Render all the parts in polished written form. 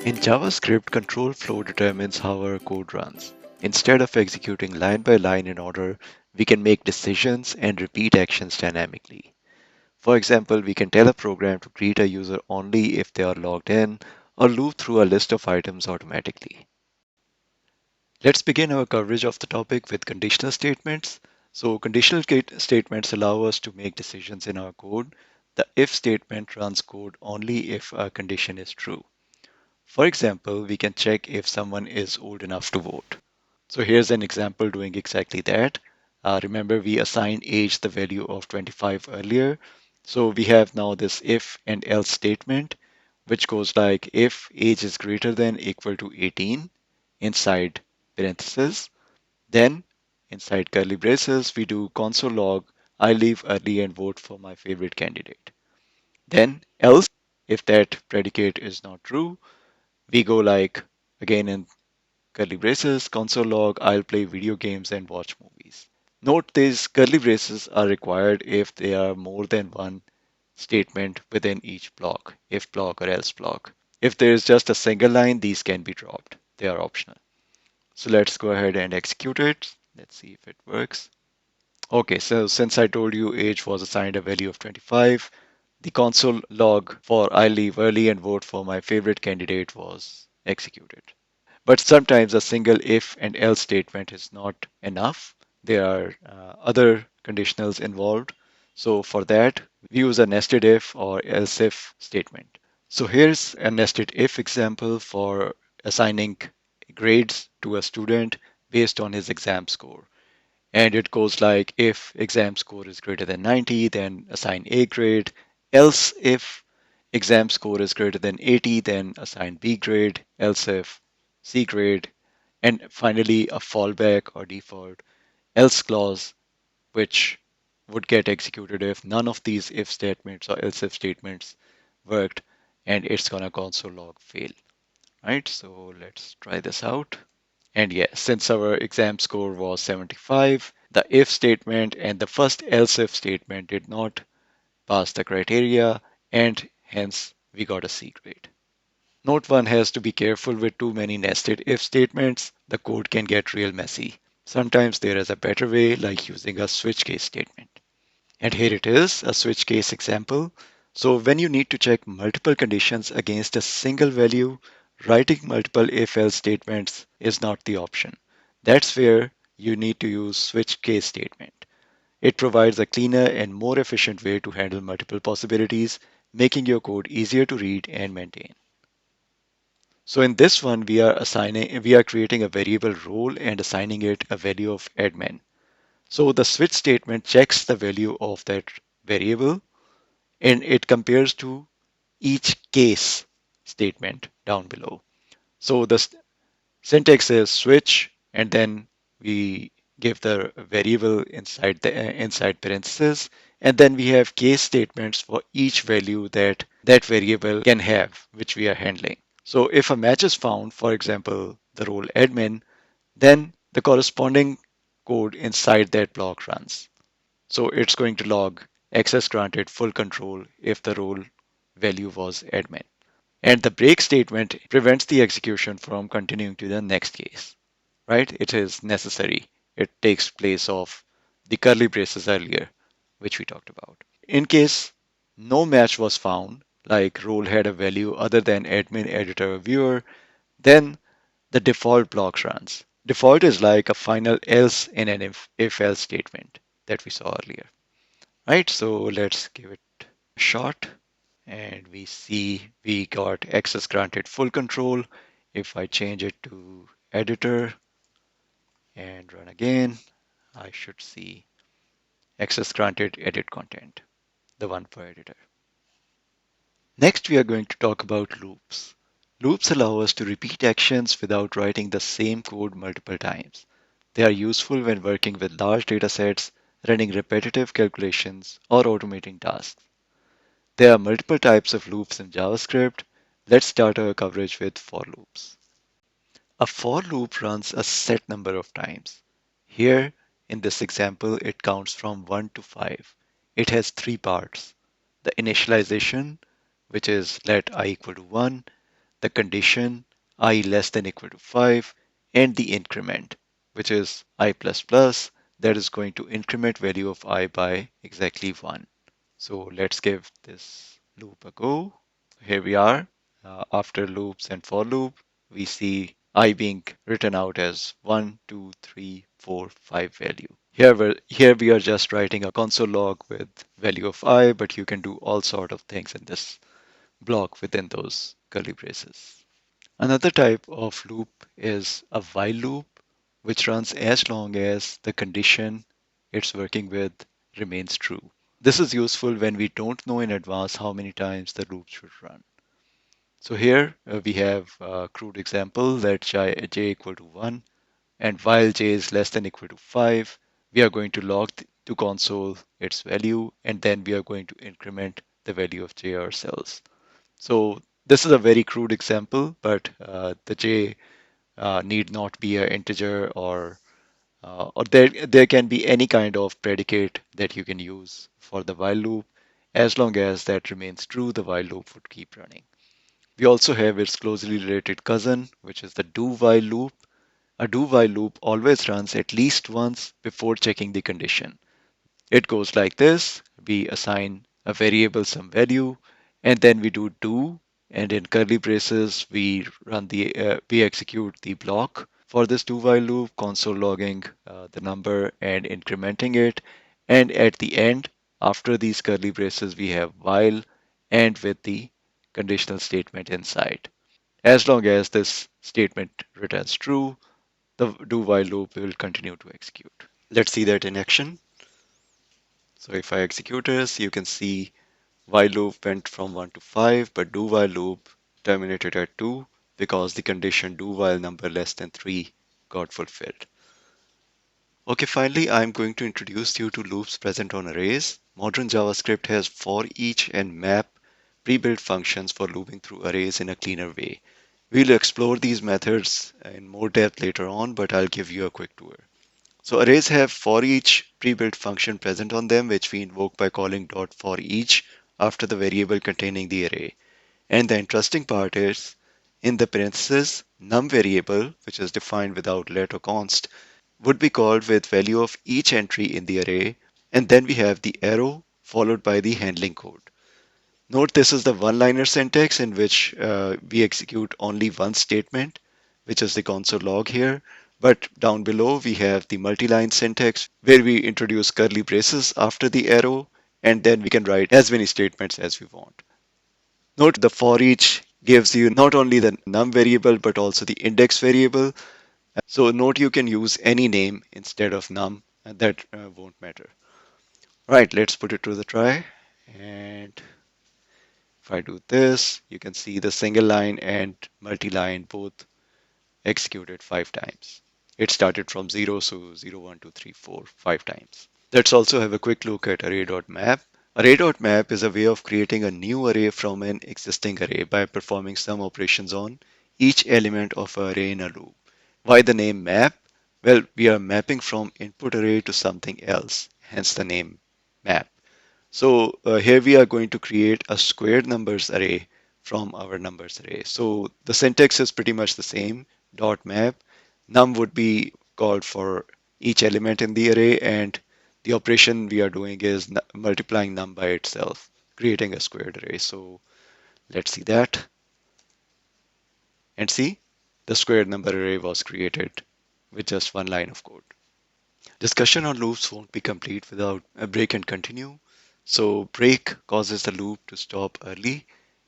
In JavaScript, control flow determines how our code runs. Instead of executing line by line in order, we can make decisions and repeat actions dynamically. For example, we can tell a program to greet a user only if they are logged in or loop through a list of items automatically. Let's begin our coverage of the topic with conditional statements. So, statements allow us to make decisions in our code. The if statement runs code only if a condition is true. For example, we can check if someone is old enough to vote. So here's an example doing exactly that. Remember, we assigned age the value of 25 earlier. So we have now this if and else statement, which goes like if age is greater than equal to 18 inside parentheses, then inside curly braces, we do console log I leave early and vote for my favorite candidate. Then else, if that predicate is not true, we go like again in curly braces, console log, I'll play video games and watch movies. Note these curly braces are required if there are more than one statement within each block, if block or else block. If there is just a single line, these can be dropped. They are optional. So let's go ahead and execute it. Let's see if it works. Okay, so since I told you age was assigned a value of 25, the console log for I leave early and vote for my favorite candidate was executed. But sometimes a single if and else statement is not enough. There are other conditionals involved. So for that, we use a nested if or else if statement. So here's a nested if example for assigning grades to a student based on his exam score. And it goes like if exam score is greater than 90, then assign A grade. Else if exam score is greater than 80, then assign B grade. Else if C grade. And finally, a fallback or default else clause, which would get executed if none of these if statements or else if statements worked, and it's gonna console log fail. Right? So let's try this out. And yes, since our exam score was 75, the if statement and the first else if statement did not pass the criteria, and hence we got a C grade. Note one has to be careful with too many nested if statements. The code can get real messy. Sometimes there is a better way, like using a switch case statement. And here it is, a switch case example. So when you need to check multiple conditions against a single value, writing multiple if-else statements is not the option. That's where you need to use switch case statement. It provides a cleaner and more efficient way to handle multiple possibilities, making your code easier to read and maintain. So in this one, we are creating a variable role and assigning it a value of admin. So the switch statement checks the value of that variable and it compares to each case statement down below. So the syntax is switch, and then we give the variable inside parentheses, and then we have case statements for each value that that variable can have, which we are handling. So if a match is found, for example, the role admin, then the corresponding code inside that block runs. So it's going to log access granted full control if the role value was admin. And the break statement prevents the execution from continuing to the next case, right? It is necessary. It takes place of the curly braces earlier, which we talked about. In case no match was found, like role had a value other than admin, editor, or viewer, then the default block runs. Default is like a final else in an if else statement that we saw earlier, right? So let's give it a shot. And we see we got access granted full control. If I change it to editor and run again, I should see access granted edit content, the one for editor. Next, we are going to talk about loops. Loops allow us to repeat actions without writing the same code multiple times. They are useful when working with large data sets, running repetitive calculations, or automating tasks. There are multiple types of loops in JavaScript. Let's start our coverage with for loops. A for loop runs a set number of times. Here, in this example, it counts from 1 to 5. It has three parts. The initialization, which is let I equal to 1, the condition I less than equal to 5, and the increment, which is I plus plus, that is going to increment value of I by exactly 1. So let's give this loop a go. Here we are. After loops and for loop, we see I being written out as 1, 2, 3, 4, 5 value. Here we are just writing a console log with value of I, but you can do all sort of things in this block within those curly braces. Another type of loop is a while loop, which runs as long as the condition it's working with remains true. This is useful when we don't know in advance how many times the loop should run. So here we have a crude example that j equal to 1, and while j is less than equal to 5, we are going to log to console its value, and then we are going to increment the value of j ourselves. So this is a very crude example, but the j need not be an integer, or there can be any kind of predicate that you can use for the while loop. As long as that remains true, the while loop would keep running. We also have its closely related cousin, which is the do while loop. A do while loop always runs at least once before checking the condition. It goes like this. We assign a variable some value, and then we do, and in curly braces, we execute the block for this do while loop, console logging the number and incrementing it. And at the end, after these curly braces, we have while and with the conditional statement inside. As long as this statement returns true, the do while loop will continue to execute. Let's see that in action. So if I execute this, you can see while loop went from 1 to 5, but do while loop terminated at 2 because the condition do while number less than 3 got fulfilled. Okay, finally, I'm going to introduce you to loops present on arrays. Modern JavaScript has forEach and map pre-built functions for looping through arrays in a cleaner way. We'll explore these methods in more depth later on, but I'll give you a quick tour. So arrays have forEach pre-built function present on them, which we invoke by calling .forEach after the variable containing the array. And the interesting part is, in the parentheses, num variable, which is defined without let or const, would be called with value of each entry in the array, and then we have the arrow followed by the handling code. Note this is the one-liner syntax in which we execute only one statement, which is the console log here. But down below, we have the multi-line syntax where we introduce curly braces after the arrow, and then we can write as many statements as we want. Note the for each gives you not only the num variable, but also the index variable. So note you can use any name instead of num, and that won't matter. Right, let's put it to the try. And if I do this, you can see the single line and multi-line both executed 5 times. It started from 0, so 0, 1, 2, 3, 4, 5 times. Let's also have a quick look at array.map. Array.map is a way of creating a new array from an existing array by performing some operations on each element of an array in a loop. Why the name map? Well, we are mapping from input array to something else, hence the name map. So here we are going to create a squared numbers array from our numbers array. So the syntax is pretty much the same. Dot map. Num would be called for each element in the array, and the operation we are doing is multiplying num by itself, creating a squared array. So let's see that. And see, the squared number array was created with just one line of code. Discussion on loops won't be complete without a break and continue. So break causes the loop to stop early.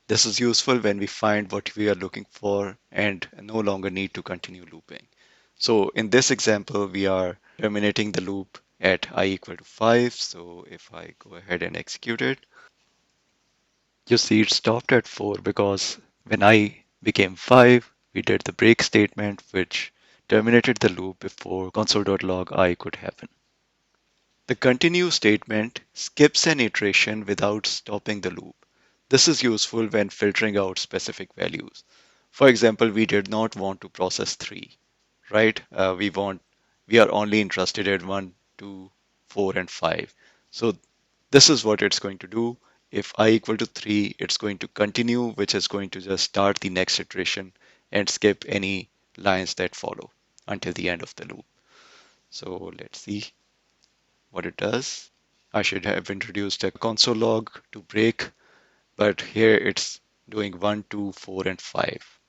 This is useful when we find what we are looking for and no longer need to continue looping. So in this example, we are terminating the loop at I equal to 5. So if I go ahead and execute it, you see it stopped at 4 because when I became 5, we did the break statement which terminated the loop before console.log I could happen. The continue statement skips an iteration without stopping the loop. This is useful when filtering out specific values. For example, we did not want to process 3, right? We are only interested in 1, 2, 4, and 5. So this is what it's going to do. If I equal to 3, it's going to continue, which is going to just start the next iteration and skip any lines that follow until the end of the loop. So let's see what it does. I should have introduced a console log to break, but here it's doing 1, 2, 4, and 5.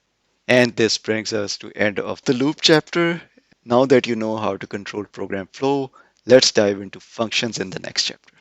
And this brings us to end of the loop chapter. Now that you know how to control program flow, let's dive into functions in the next chapter.